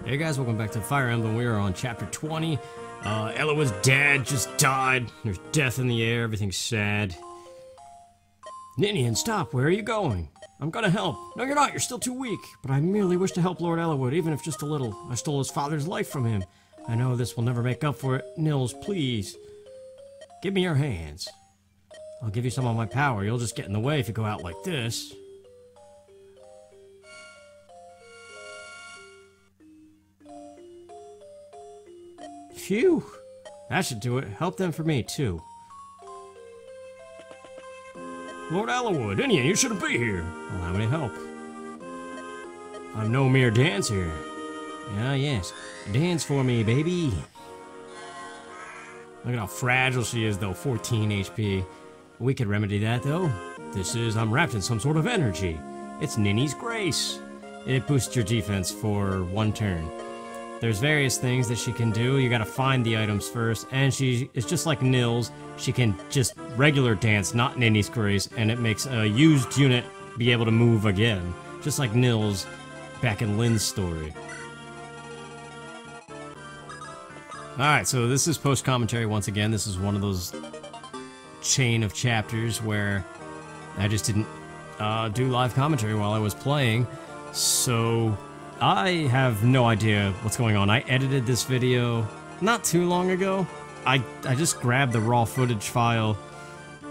Hey guys, welcome back to Fire Emblem. We are on chapter 20. Ella's dad just died. There's death in the air, everything's sad. Ninian, stop, where are you going? I'm gonna help. No, you're not, you're still too weak. But I merely wish to help Lord Ellawood, even if just a little. I stole his father's life from him. I know this will never make up for it. Nils, please. Give me your hands. I'll give you some of my power. You'll just get in the way if you go out like this. Phew! That should do it. Help them for me, too. Lord Ellawood, Indian, you shouldn't be here. Allow me to help. I'm no mere dancer. Ah, yes. Dance for me, baby. Look at how fragile she is, though. 14 HP. We could remedy that, though. I'm wrapped in some sort of energy. It's Nini's Grace. It boosts your defense for 1 turn. There's various things that she can do. You gotta find the items first, and it's just like Nils. She can just regular dance, not Nini's Grace, and it makes a used unit be able to move again. Just like Nils back in Lynn's story. Alright, so this is post-commentary once again. This is one of those chain of chapters where I just didn't do live commentary while I was playing, so I have no idea what's going on. I edited this video not too long ago. I just grabbed the raw footage file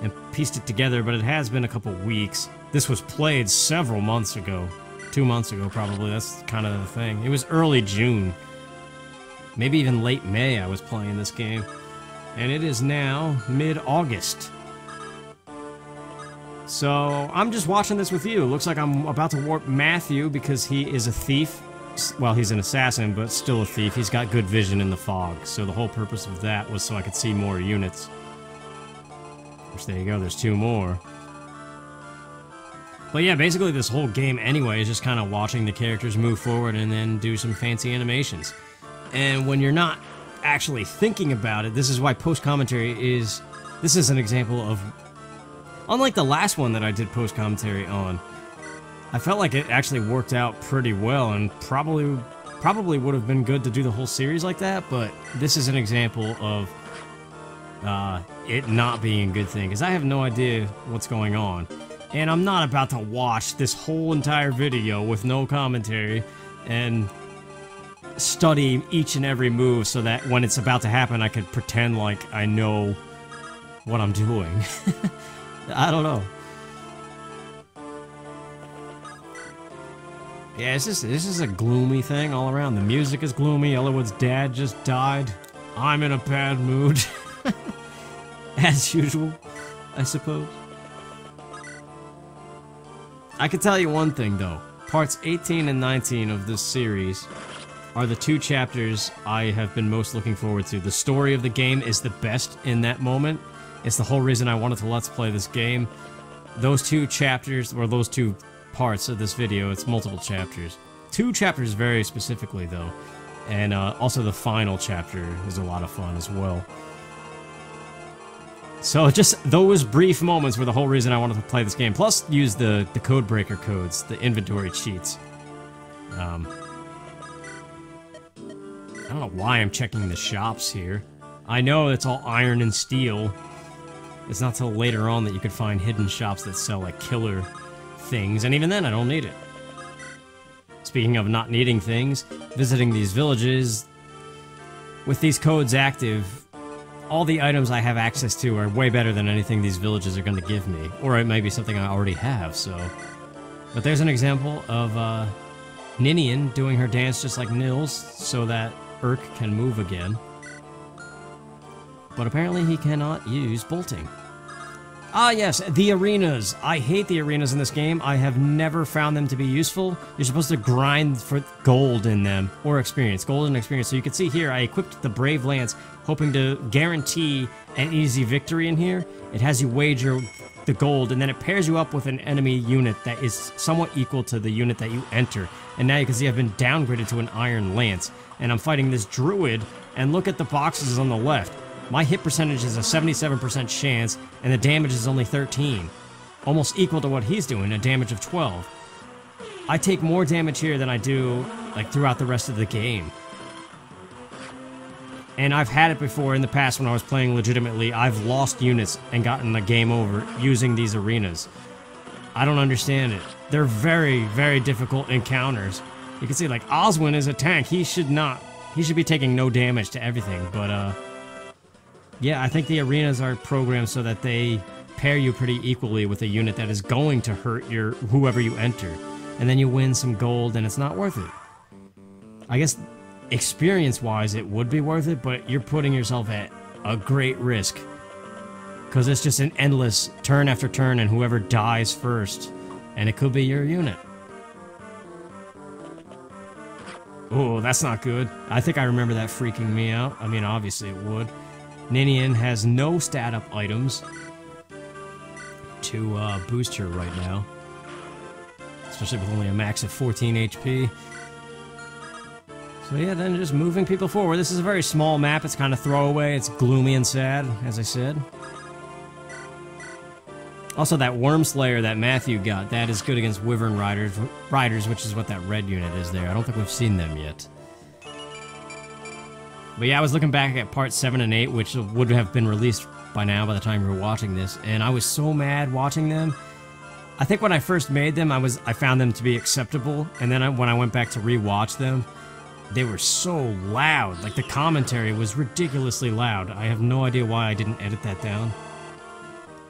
and pieced it together, but it has been a couple weeks. This was played several months ago. 2 months ago, probably. That's kind of the thing. It was early June. Maybe even late May I was playing this game. And it is now mid-August. So, I'm just watching this with you. Looks like I'm about to warp Matthew because he is a thief. Well, he's an assassin, but still a thief. He's got good vision in the fog. So the whole purpose of that was so I could see more units. Which, there you go, there's 2 more. But yeah, basically this whole game anyway is just kind of watching the characters move forward and then do some fancy animations. And when you're not actually thinking about it, this is why post-commentary is... This is an example of... Unlike the last one that I did post-commentary on, I felt like it actually worked out pretty well, and probably would have been good to do the whole series like that, but this is an example of it not being a good thing, because I have no idea what's going on. And I'm not about to watch this whole entire video with no commentary and study each and every move so that when it's about to happen I could pretend like I know what I'm doing. I don't know. Yeah, this is a gloomy thing all around. The music is gloomy. Ellawood's dad just died. I'm in a bad mood. As usual, I suppose. I can tell you one thing, though. Parts 18 and 19 of this series are the 2 chapters I have been most looking forward to. The story of the game is the best in that moment. It's the whole reason I wanted to Let's Play this game. Those 2 chapters, or those 2 parts of this video, it's multiple chapters. 2 chapters very specifically, though. And also the final chapter is a lot of fun as well. So just those brief moments were the whole reason I wanted to play this game. Plus, use the codebreaker codes, the inventory cheats. I don't know why I'm checking the shops here. I know it's all iron and steel. It's not till later on that you could find hidden shops that sell, like, killer things, and even then, I don't need it. Speaking of not needing things, visiting these villages, with these codes active, all the items I have access to are way better than anything these villages are going to give me. Or it may be something I already have, so... But there's an example of, Ninian doing her dance just like Nils, so that Urk can move again. But apparently he cannot use bolting. Ah yes, the arenas. I hate the arenas in this game. I have never found them to be useful. You're supposed to grind for gold in them, or experience. Gold and experience. So you can see here, I equipped the Brave Lance, hoping to guarantee an easy victory in here. It has you wager the gold, and then it pairs you up with an enemy unit that is somewhat equal to the unit that you enter. And now you can see I've been downgraded to an Iron Lance, and I'm fighting this Druid, and look at the boxes on the left. My hit percentage is a 77% chance, and the damage is only 13. Almost equal to what he's doing, a damage of 12. I take more damage here than I do like throughout the rest of the game. And I've had it before in the past when I was playing legitimately. I've lost units and gotten a game over using these arenas. I don't understand it. They're very, very difficult encounters. You can see, like, Oswin is a tank. He should be taking no damage to everything. But, yeah, I think the arenas are programmed so that they pair you pretty equally with a unit that is going to hurt whoever you enter. And then you win some gold, and it's not worth it. I guess experience-wise, it would be worth it, but you're putting yourself at a great risk. Because it's just an endless turn after turn, and whoever dies first. And it could be your unit. Oh, that's not good. I think I remember that freaking me out. I mean, obviously it would. Ninian has no stat-up items to boost her right now. Especially with only a max of 14 HP. So yeah, then just moving people forward. This is a very small map. It's kind of throwaway. It's gloomy and sad, as I said. Also, that Worm Slayer that Matthew got, that is good against Wyvern Riders, which is what that red unit is there. I don't think we've seen them yet. But yeah, I was looking back at parts 7 and 8, which would have been released by now by the time you were watching this, and I was so mad watching them. I think when I first made them, I found them to be acceptable, and then when I went back to rewatch them, they were so loud. Like, the commentary was ridiculously loud. I have no idea why I didn't edit that down.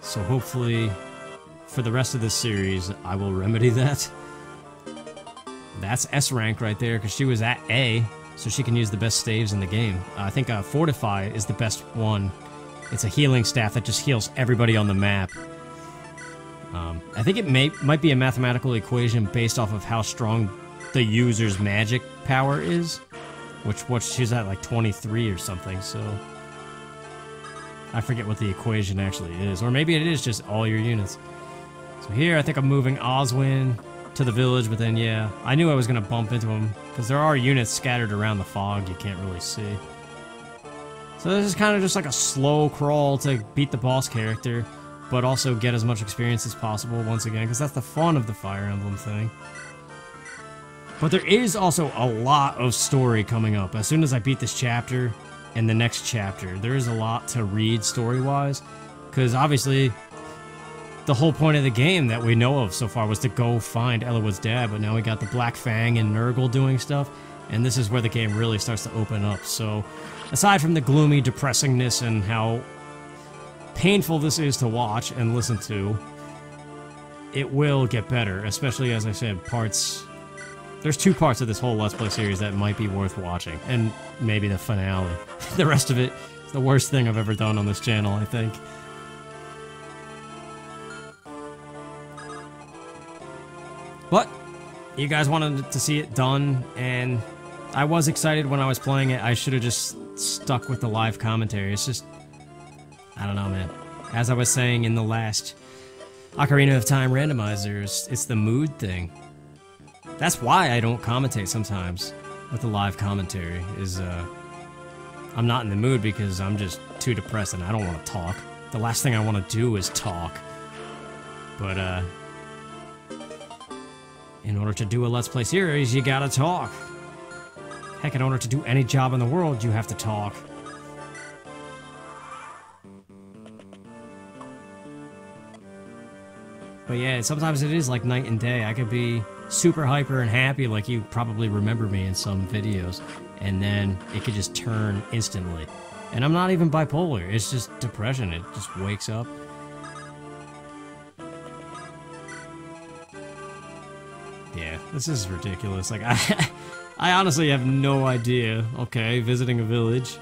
So hopefully, for the rest of this series, I will remedy that. That's S rank right there, because she was at A, so she can use the best staves in the game. I think Fortify is the best one. It's a healing staff that just heals everybody on the map. I think it might be a mathematical equation based off of how strong the user's magic power is, which she's at like 23 or something, so I forget what the equation actually is, or maybe it is just all your units. So here I think I'm moving Oswin to the village, but then yeah, I knew I was gonna bump into him because there are units scattered around the fog you can't really see. So this is kind of just like a slow crawl to beat the boss character, but also get as much experience as possible once again, because that's the fun of the Fire Emblem thing. But there is also a lot of story coming up. As soon as I beat this chapter and the next chapter, there is a lot to read story-wise, because obviously the whole point of the game that we know of so far was to go find Eliwood's dad, but now we got the Black Fang and Nurgle doing stuff, and this is where the game really starts to open up. So aside from the gloomy depressingness and how painful this is to watch and listen to, it will get better, especially, as I said, there's 2 parts of this whole Let's Play series that might be worth watching, and maybe the finale. The rest of it is the worst thing I've ever done on this channel, I think. But you guys wanted to see it done, and I was excited when I was playing it. I should have just stuck with the live commentary. It's just, I don't know, man. As I was saying in the last Ocarina of Time randomizers, it's the mood thing. That's why I don't commentate sometimes with the live commentary, is I'm not in the mood because I'm just too depressed and I don't want to talk. The last thing I want to do is talk. But in order to do a Let's Play series, you gotta talk. Heck, in order to do any job in the world, you have to talk. But yeah, sometimes it is like night and day. I could be super hyper and happy, like you probably remember me in some videos, and then it could just turn instantly. And I'm not even bipolar, it's just depression. It just wakes up. Yeah, this is ridiculous. Like, I honestly have no idea. Okay, visiting a village.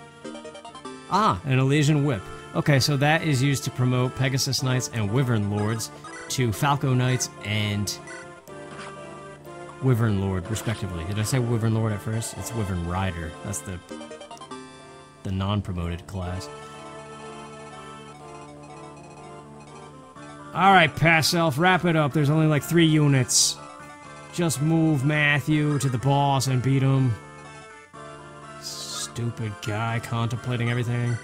Ah, an Elysian Whip. Okay, so that is used to promote Pegasus Knights and Wyvern Lords to Falco Knights and Wyvern Lord, respectively. Did I say Wyvern Lord at first? It's Wyvern Rider. That's the non-promoted class. Alright, Pass Elf, wrap it up. There's only like 3 units. Just move Matthew to the boss and beat him. Stupid guy contemplating everything.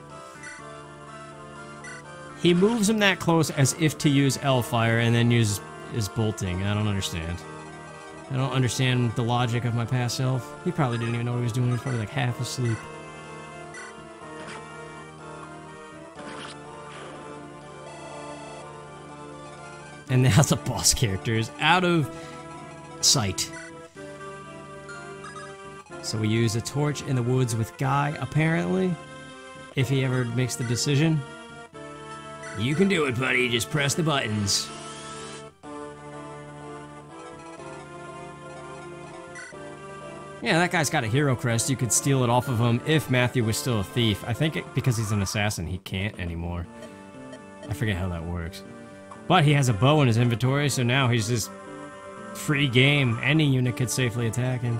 He moves him that close as if to use Elfire and then uses his bolting. I don't understand. I don't understand the logic of my past self. He probably didn't even know what he was doing. He was probably like half asleep. And now the boss character is out of sight. So we use a torch in the woods with Guy, apparently. If he ever makes the decision. You can do it, buddy. Just press the buttons. Yeah, that guy's got a hero crest. You could steal it off of him if Matthew was still a thief. I think because he's an assassin, he can't anymore. I forget how that works. But he has a bow in his inventory, so now he's just free game. Any unit could safely attack him.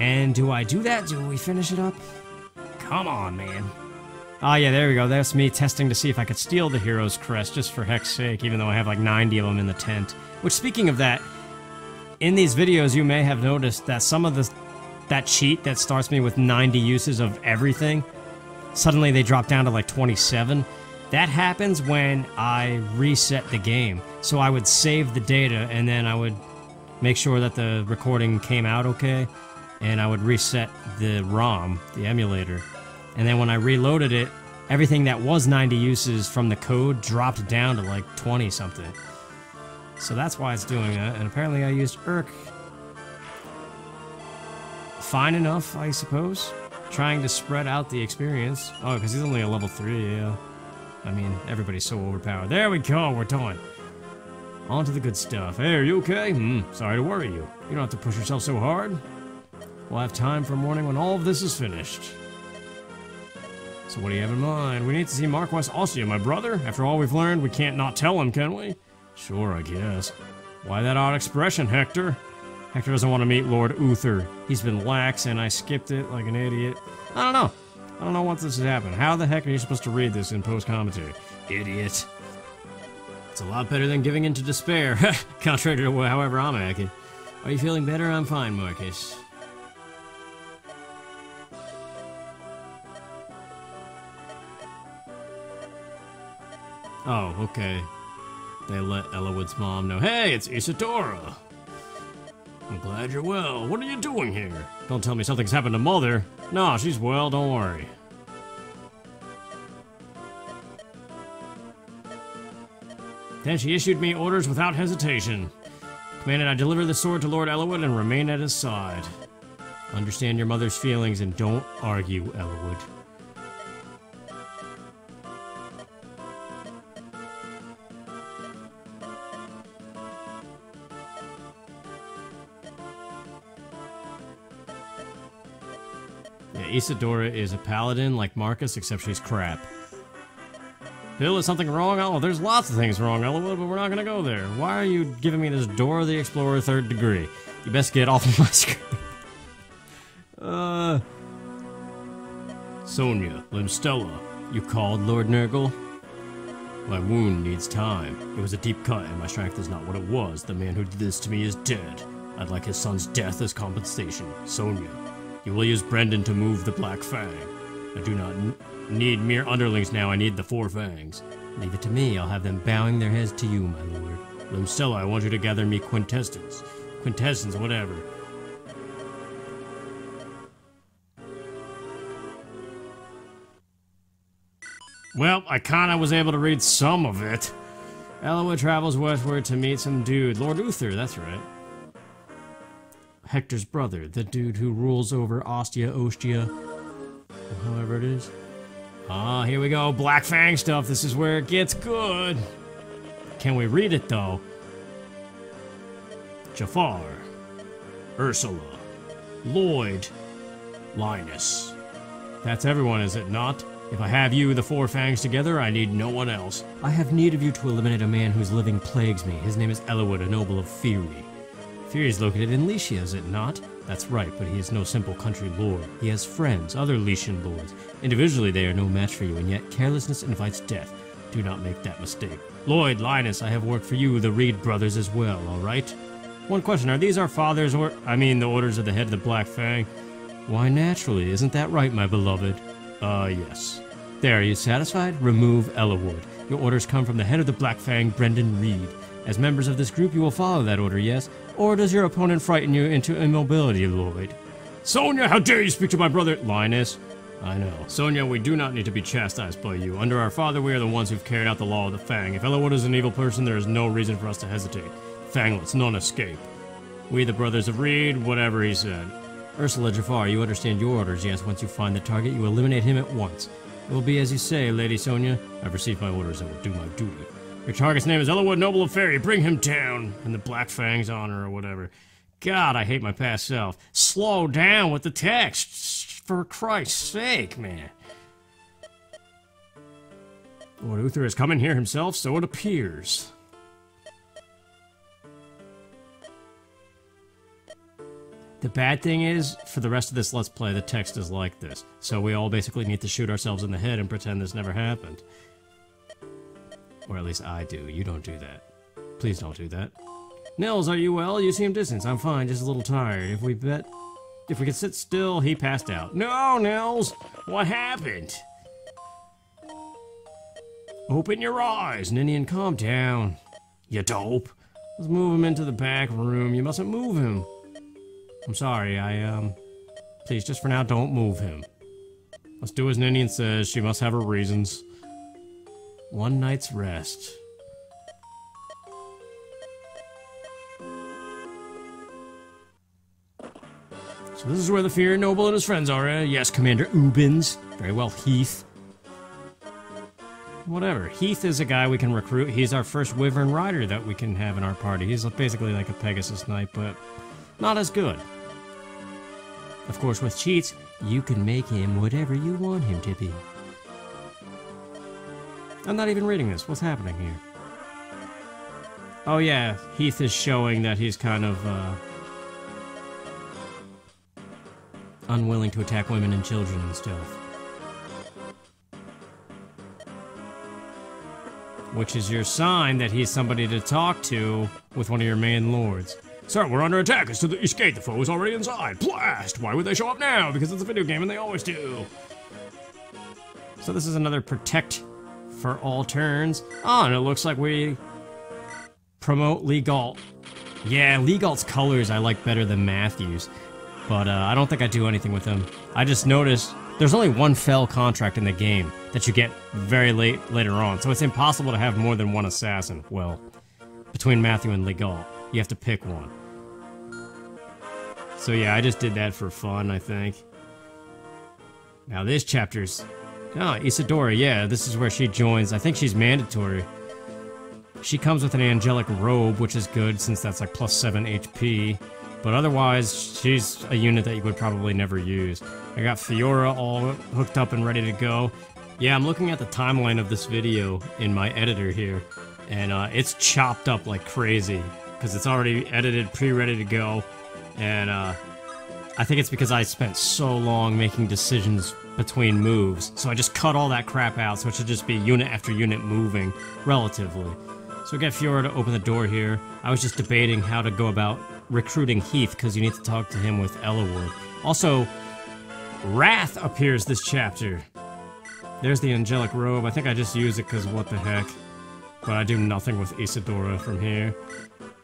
And do I do that? Do we finish it up? Come on, man. Oh yeah, there we go. That's me testing to see if I could steal the hero's crest, just for heck's sake, even though I have like 90 of them in the tent. Which, speaking of that, in these videos you may have noticed that some of that cheat that starts me with 90 uses of everything, suddenly they drop down to like 27. That happens when I reset the game. So I would save the data and then I would make sure that the recording came out okay, and I would reset the ROM, the emulator. And then when I reloaded it, everything that was 90 uses from the code dropped down to like 20 something. So that's why it's doing that, and apparently I used Urk. Fine enough, I suppose. Trying to spread out the experience. Oh, because he's only a level 3, yeah. I mean, everybody's so overpowered. There we go, we're done. On to the good stuff. Hey, are you okay? Sorry to worry you. You don't have to push yourself so hard. We'll have time for morning when all of this is finished. So what do you have in mind? We need to see Marquess Ostia, my brother. After all we've learned, we can't not tell him, can we? Sure, I guess. Why that odd expression, Hector? Hector doesn't want to meet Lord Uther. He's been lax, and I skipped it like an idiot. I don't know. I don't know what this has happened. How the heck are you supposed to read this in post-commentary? Idiot. It's a lot better than giving in to despair, contrary to however I'm acting. Are you feeling better? I'm fine, Marcus. Oh, okay. They let Ellawood's mom know. Hey, it's Isadora! I'm glad you're well. What are you doing here? Don't tell me something's happened to Mother. No, she's well, don't worry. Then she issued me orders without hesitation. Commanded I deliver the sword to Lord Ellawood and remain at his side. Understand your mother's feelings and don't argue, Ellawood. Isadora is a paladin like Marcus, except she's crap. Bill, is something wrong? Oh, there's lots of things wrong, Ellawood, but we're not gonna go there. Why are you giving me this Dora the Explorer 3rd degree? You best get off of my screen. Sonia, Limstella, you called, Lord Nurgle? My wound needs time. It was a deep cut, and my strength is not what it was. The man who did this to me is dead. I'd like his son's death as compensation. Sonia. You will use Brendan to move the Black Fang. I do not need mere underlings now, I need the 4 fangs. Leave it to me, I'll have them bowing their heads to you, my lord. Limstella, I want you to gather me quintessence. Quintessence, whatever. Well, I kinda was able to read some of it. Ellawood travels westward to meet some dude. Lord Uther, that's right. Hector's brother, the dude who rules over Ostia, however it is. Ah, here we go, Black Fang stuff. This is where it gets good. Can we read it, though? Jafar, Ursula, Lloyd, Linus. That's everyone, is it not? If I have you, the 4 fangs together, I need no one else. I have need of you to eliminate a man whose living plagues me. His name is Ellawood, a noble of Fury. Fury is located in Lycia, is it not? That's right, but he is no simple country lord. He has friends, other Lycian lords. Individually, they are no match for you, and yet carelessness invites death. Do not make that mistake. Lloyd, Linus, I have worked for you, the Reed brothers, as well, alright? One question, are these our father's or... I mean, the orders of the head of the Black Fang? Why, naturally, isn't that right, my beloved? Yes. There, are you satisfied? Remove Ellawood. Your orders come from the head of the Black Fang, Brendan Reed. As members of this group, you will follow that order, yes? Or does your opponent frighten you into immobility, Lloyd? Sonia, how dare you speak to my brother? Linus. I know. Sonia, we do not need to be chastised by you. Under our father, we are the ones who've carried out the law of the Fang. If Elwood is an evil person, there is no reason for us to hesitate. Fanglets, none escape. We, the brothers of Reed, whatever he said. Ursula Jafar, you understand your orders, yes? Once you find the target, you eliminate him at once. It will be as you say, Lady Sonia. I've received my orders and will do my duty. Your target's name is Elwood Noble of Fairy. Bring him down in the Black Fang's honor or whatever. God, I hate my past self. Slow down with the text. For Christ's sake, man. Lord Uther has come in here himself, so it appears. The bad thing is, for the rest of this Let's Play, the text is like this. So we all basically need to shoot ourselves in the head and pretend this never happened. Or at least I do. You don't do that. Please don't do that. Nils, are you well? You seem distant. I'm fine, just a little tired. If we could sit still, he passed out. No, Nils! What happened? Open your eyes, Ninian, calm down. You dope. Let's move him into the back room. You mustn't move him. I'm sorry, please, just for now, don't move him. Let's do as Ninian says. She must have her reasons. One night's rest. So this is where the Fear Noble and his friends are, eh? Yes, Commander Ubens. Very well, Heath. Whatever. Heath is a guy we can recruit. He's our first Wyvern Rider that we can have in our party. He's basically like a Pegasus Knight, but not as good. Of course, with cheats, you can make him whatever you want him to be. I'm not even reading this. What's happening here? Oh yeah, Heath is showing that he's kind of, unwilling to attack women and children and stuff. Which is your sign that he's somebody to talk to with one of your main lords. Sir, we're under attack. It's to the east gate. The foe is already inside. Blast! Why would they show up now? Because it's a video game and they always do. So this is another protect for all turns. Oh, and it looks like we promote Lee Galt. Yeah, Lee Galt's colors I like better than Matthew's. But I don't think I do anything with him. I just noticed there's only one fell contract in the game that you get very later on. So it's impossible to have more than one assassin. Well, between Matthew and Lee Galt, you have to pick one. So yeah, I just did that for fun, I think. Now this chapter's... Oh, Isadora, yeah, this is where she joins. I think she's mandatory. She comes with an angelic robe, which is good since that's like plus 7 HP. But otherwise, she's a unit that you would probably never use. I got Fiora all hooked up and ready to go. Yeah, I'm looking at the timeline of this video in my editor here. And it's chopped up like crazy. Because it's already edited, pre-ready to go. And I think it's because I spent so long making decisions between moves. So I just cut all that crap out, so it should just be unit after unit moving, relatively. So get Fiora to open the door here. I was just debating how to go about recruiting Heath, because you need to talk to him with Elwood. Also, Wrath appears this chapter. There's the angelic robe. I think I just use it because what the heck. But I do nothing with Isadora from here.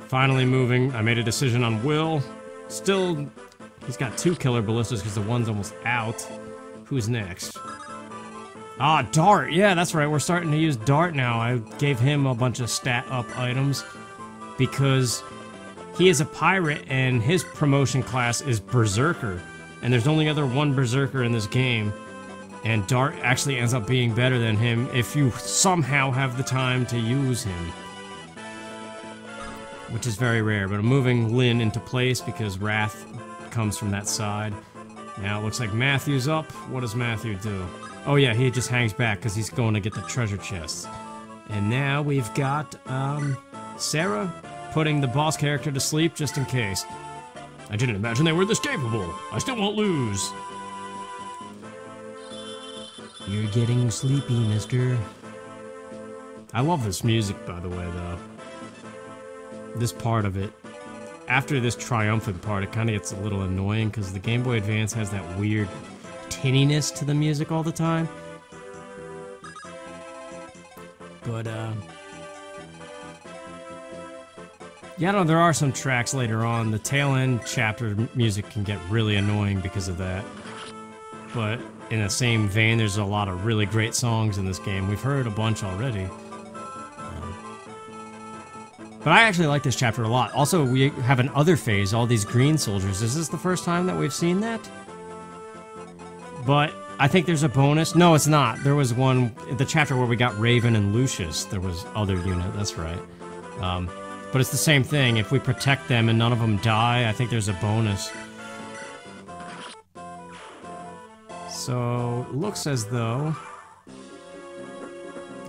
Finally moving. I made a decision on Will. Still, he's got 2 killer ballistas because the one's almost out. Who's next? Ah, Dart. Yeah, that's right. We're starting to use Dart now. I gave him a bunch of stat-up items because he is a pirate and his promotion class is Berserker. And there's only one Berserker in this game. And Dart actually ends up being better than him if you somehow have the time to use him. Which is very rare, but I'm moving Lynn into place because Wrath comes from that side. Now it looks like Matthew's up. What does Matthew do? Oh yeah, he just hangs back because he's going to get the treasure chests. And now we've got, Sarah putting the boss character to sleep just in case. I didn't imagine they were this capable. I still won't lose. You're getting sleepy, mister. I love this music, by the way, though. This part of it. After this triumphant part, it kind of gets a little annoying because the Game Boy Advance has that weird tinniness to the music all the time. Yeah, no, there are some tracks later on. The tail end chapter music can get really annoying because of that. But in the same vein, there's a lot of really great songs in this game. We've heard a bunch already. But I actually like this chapter a lot. Also, we have an other phase, all these green soldiers. Is this the first time that we've seen that? But I think there's a bonus. No, it's not. There was one, the chapter where we got Raven and Lucius. There was other unit, that's right. But it's the same thing. If we protect them and none of them die, I think there's a bonus. So, it looks as though...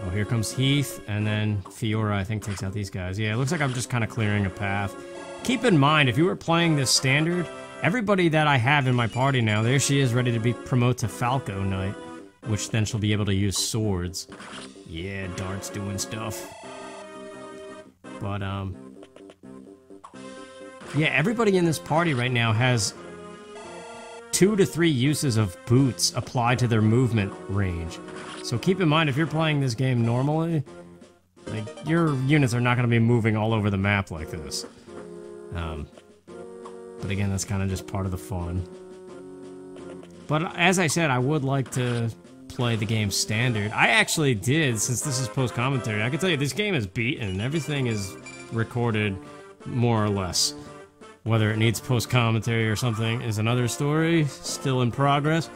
Oh, here comes Heath, and then Fiora, I think, takes out these guys. Yeah, it looks like I'm just kind of clearing a path. Keep in mind, if you were playing this standard, everybody that I have in my party now, there she is, ready to be promoted to Falco Knight, which then she'll be able to use swords. Yeah, Dart's doing stuff. But, yeah, everybody in this party right now has 2 to 3 uses of boots applied to their movement range. So keep in mind, if you're playing this game normally, like, your units are not going to be moving all over the map like this. But again, that's kind of just part of the fun. But as I said, I would like to play the game standard. I actually did, since this is post-commentary. I can tell you, this game is beaten. Everything is recorded, more or less. Whether it needs post-commentary or something is another story, still in progress.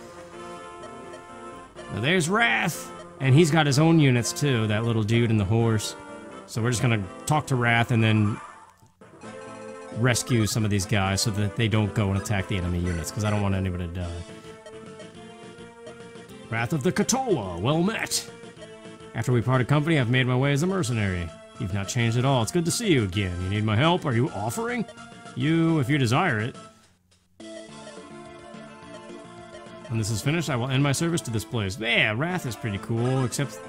Now there's Wrath, and he's got his own units too, that little dude and the horse. So we're just gonna talk to Wrath and then rescue some of these guys so that they don't go and attack the enemy units, because I don't want anybody to die. Wrath of the Katola, well met! After we parted company, I've made my way as a mercenary. You've not changed at all. It's good to see you again. You need my help? Are you offering? You, if you desire it. When this is finished, I will end my service to this place. Yeah, Wrath is pretty cool, except,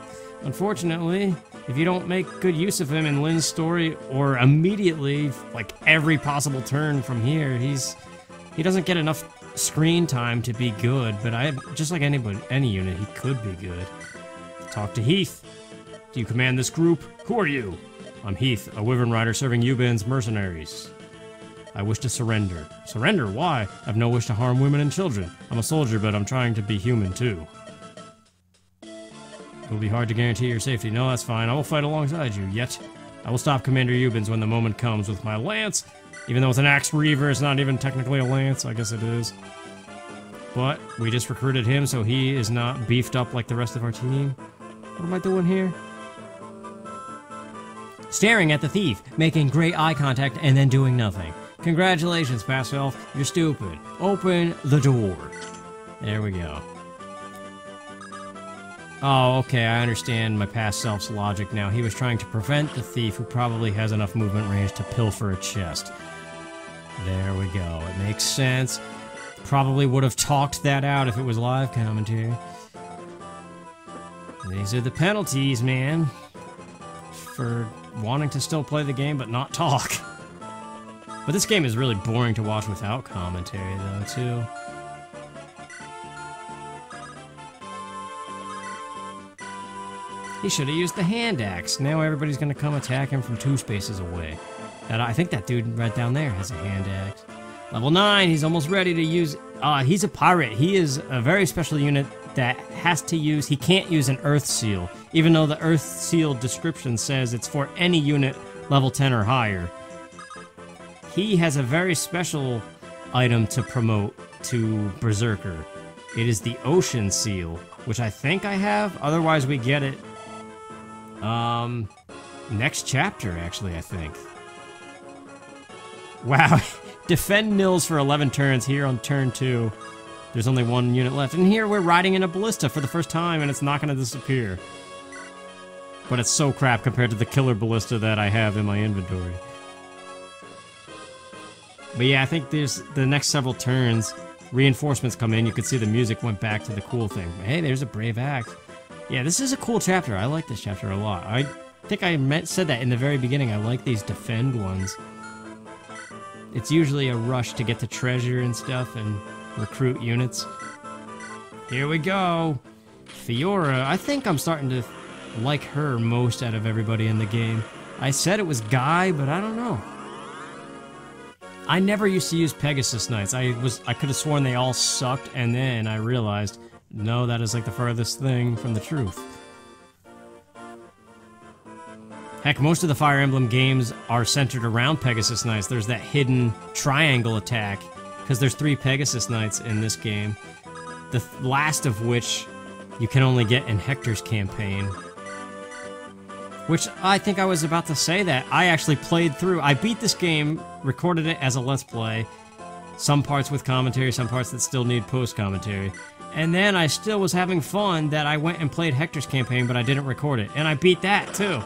unfortunately, if you don't make good use of him in Lynn's story, or immediately, like every possible turn from here, he doesn't get enough screen time to be good, but just like any unit, he could be good. Talk to Heath. Do you command this group? Who are you? I'm Heath, a Wyvern Rider serving Yuban's mercenaries. I wish to surrender. Surrender? Why? I have no wish to harm women and children. I'm a soldier, but I'm trying to be human too. It will be hard to guarantee your safety. No, that's fine. I will fight alongside you, yet I will stop Commander Eubens when the moment comes with my lance. Even though it's an Axe Reaver, it's not even technically a lance. I guess it is. But we just recruited him, so he is not beefed up like the rest of our team. What am I doing here? Staring at the thief, making great eye contact, and then doing nothing. Congratulations, past elf. You're stupid. Open the door. There we go. Oh, okay, I understand my past self's logic now. He was trying to prevent the thief, who probably has enough movement range to pilfer a chest. There we go. It makes sense. Probably would have talked that out if it was live commentary. These are the penalties, man, for wanting to still play the game but not talk. But this game is really boring to watch without commentary, though, too. He should have used the hand axe. Now everybody's gonna come attack him from 2 spaces away. I think that dude right down there has a hand axe. Level 9, he's almost ready to use... he's a pirate. He is a very special unit that has to use... He can't use an Earth Seal, even though the Earth Seal description says it's for any unit level 10 or higher. He has a very special item to promote to Berserker. It is the Ocean Seal, which I think I have. Otherwise, we get it next chapter, actually, I think. Wow. Defend Nils for 11 turns here on turn 2. There's only 1 unit left. And here we're riding in a ballista for the first time, and it's not going to disappear. But it's so crap compared to the killer ballista that I have in my inventory. But yeah, I think there's the next several turns, reinforcements come in. You can see the music went back to the cool thing. Hey, there's a brave act. Yeah, this is a cool chapter. I like this chapter a lot. I think I said that in the very beginning. I like these defend ones. It's usually a rush to get to treasure and stuff and recruit units. Here we go. Fiora, I think I'm starting to like her most out of everybody in the game. I said it was Guy, but I don't know. I never used to use Pegasus Knights. I could have sworn they all sucked, and then I realized, no, that is like the furthest thing from the truth. Heck, most of the Fire Emblem games are centered around Pegasus Knights. There's that hidden triangle attack, because there's 3 Pegasus Knights in this game. The last of which you can only get in Hector's campaign. Which, I think I was about to say that. I actually played through. I beat this game, recorded it as a Let's Play. Some parts with commentary, some parts that still need post-commentary. And then I still was having fun that I went and played Hector's campaign, but I didn't record it. And I beat that, too.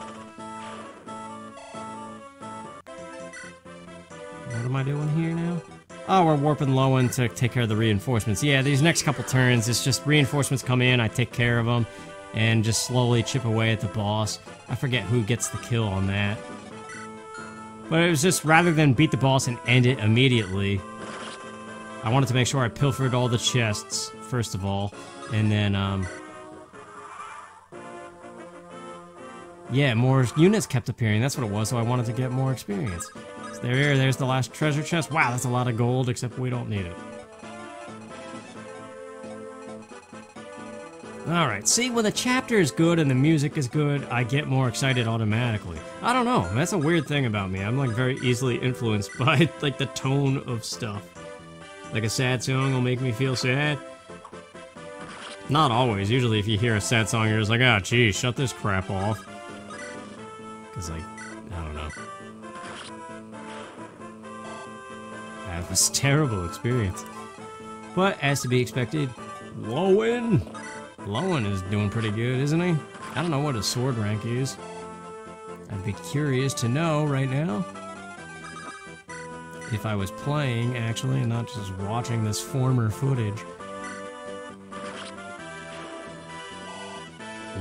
What am I doing here now? Oh, we're warping Lowen to take care of the reinforcements. Yeah, these next couple turns, it's just reinforcements come in, I take care of them, and just slowly chip away at the boss. I forget who gets the kill on that. But it was just, rather than beat the boss and end it immediately, I wanted to make sure I pilfered all the chests, first of all, and then, yeah, more units kept appearing, that's what it was, so I wanted to get more experience. So there's the last treasure chest. Wow, that's a lot of gold, except we don't need it. Alright, see, when the chapter is good and the music is good, I get more excited automatically. I don't know, that's a weird thing about me. I'm like very easily influenced by like the tone of stuff. Like a sad song will make me feel sad. Not always, usually if you hear a sad song you're just like, ah, geez, shut this crap off. Cause like, I don't know. That was a terrible experience. But, as to be expected, Lowen is doing pretty good, isn't he? I don't know what his sword rank is. I'd be curious to know right now. If I was playing, actually, and not just watching this former footage.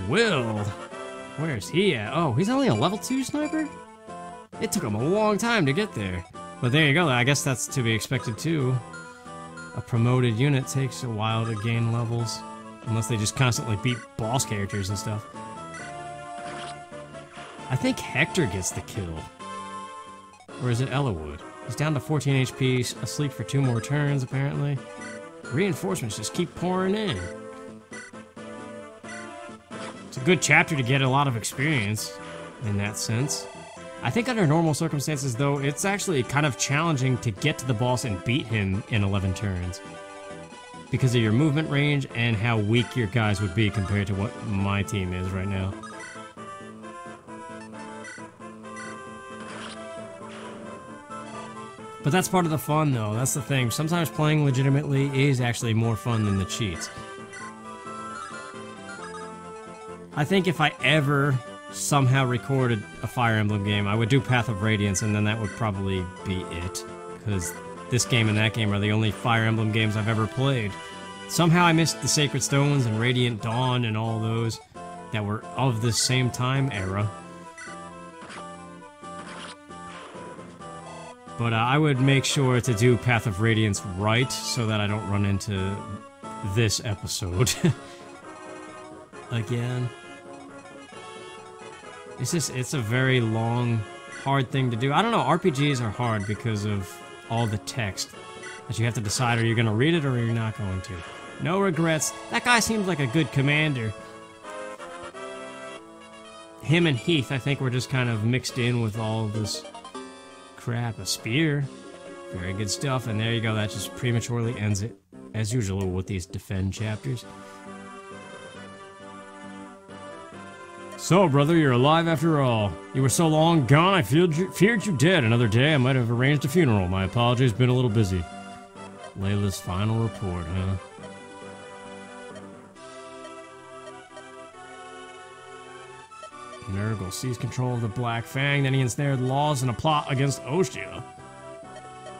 Will! Where's he at? Oh, he's only a level 2 sniper? It took him a long time to get there. But there you go, I guess that's to be expected too. A promoted unit takes a while to gain levels. Unless they just constantly beat boss characters and stuff. I think Hector gets the kill. Or is it Ellawood? He's down to 14 HP, asleep for 2 more turns, apparently. Reinforcements just keep pouring in. It's a good chapter to get a lot of experience, in that sense. I think under normal circumstances, though, it's actually kind of challenging to get to the boss and beat him in 11 turns. Because of your movement range and how weak your guys would be compared to what my team is right now. But that's part of the fun, though. That's the thing. Sometimes playing legitimately is actually more fun than the cheats. I think if I ever somehow recorded a Fire Emblem game, I would do Path of Radiance, and then that would probably be it. Because this game and that game are the only Fire Emblem games I've ever played. Somehow I missed the Sacred Stones and Radiant Dawn and all those that were of the same time era. But I would make sure to do Path of Radiance right so that I don't run into this episode again. It's a very long, hard thing to do. I don't know, RPGs are hard because of all the text that you have to decide, are you going to read it or are you not going to? No regrets. That guy seems like a good commander. Him and Heath, I think, were just kind of mixed in with all this crap. A spear. Very good stuff. And there you go. That just prematurely ends it, as usual with these defend chapters. So, brother, you're alive after all. You were so long gone, I feared you dead. Another day, I might have arranged a funeral. My apologies, been a little busy. Layla's final report, huh? Nurgle seized control of the Black Fang, then he ensnared laws in a plot against Ostia.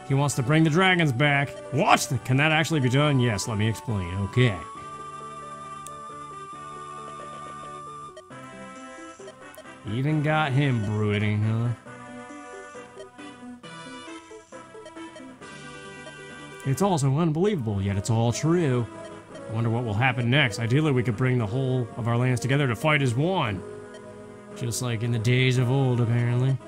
He wants to bring the dragons back. What? Can that actually be done? Yes, let me explain. Okay. Even got him brooding, huh? It's all so unbelievable, yet it's all true. I wonder what will happen next. Ideally, we could bring the whole of our lands together to fight as one. Just like in the days of old, apparently.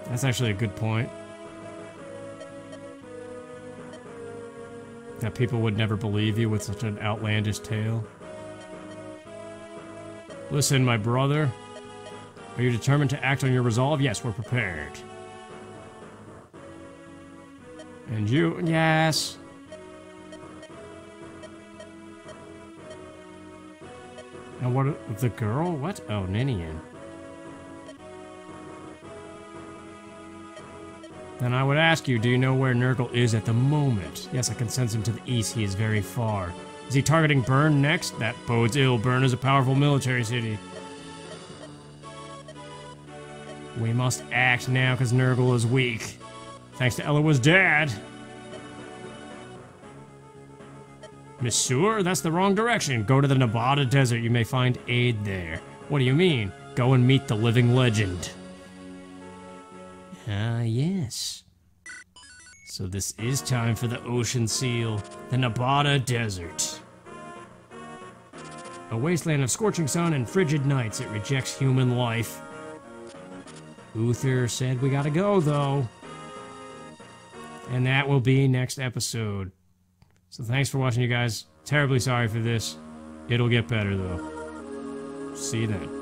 That's actually a good point. That people would never believe you with such an outlandish tale. Listen, my brother. Are you determined to act on your resolve? Yes, we're prepared. And you? Yes. And what? The girl? What? Oh, Ninian. Then I would ask you, do you know where Nurgle is at the moment? Yes, I can sense him to the east. He is very far. Is he targeting Bern next? That bodes ill. Bern is a powerful military city. We must act now because Nurgle is weak. Thanks to Eloa's dad. Monsieur, that's the wrong direction. Go to the Nevada desert. You may find aid there. What do you mean? Go and meet the living legend. Ah, yes. So this is time for the ocean seal, the Nevada desert. A wasteland of scorching sun and frigid nights. It rejects human life. Uther said we gotta go, though. And that will be next episode. So thanks for watching, you guys. Terribly sorry for this. It'll get better, though. See you then.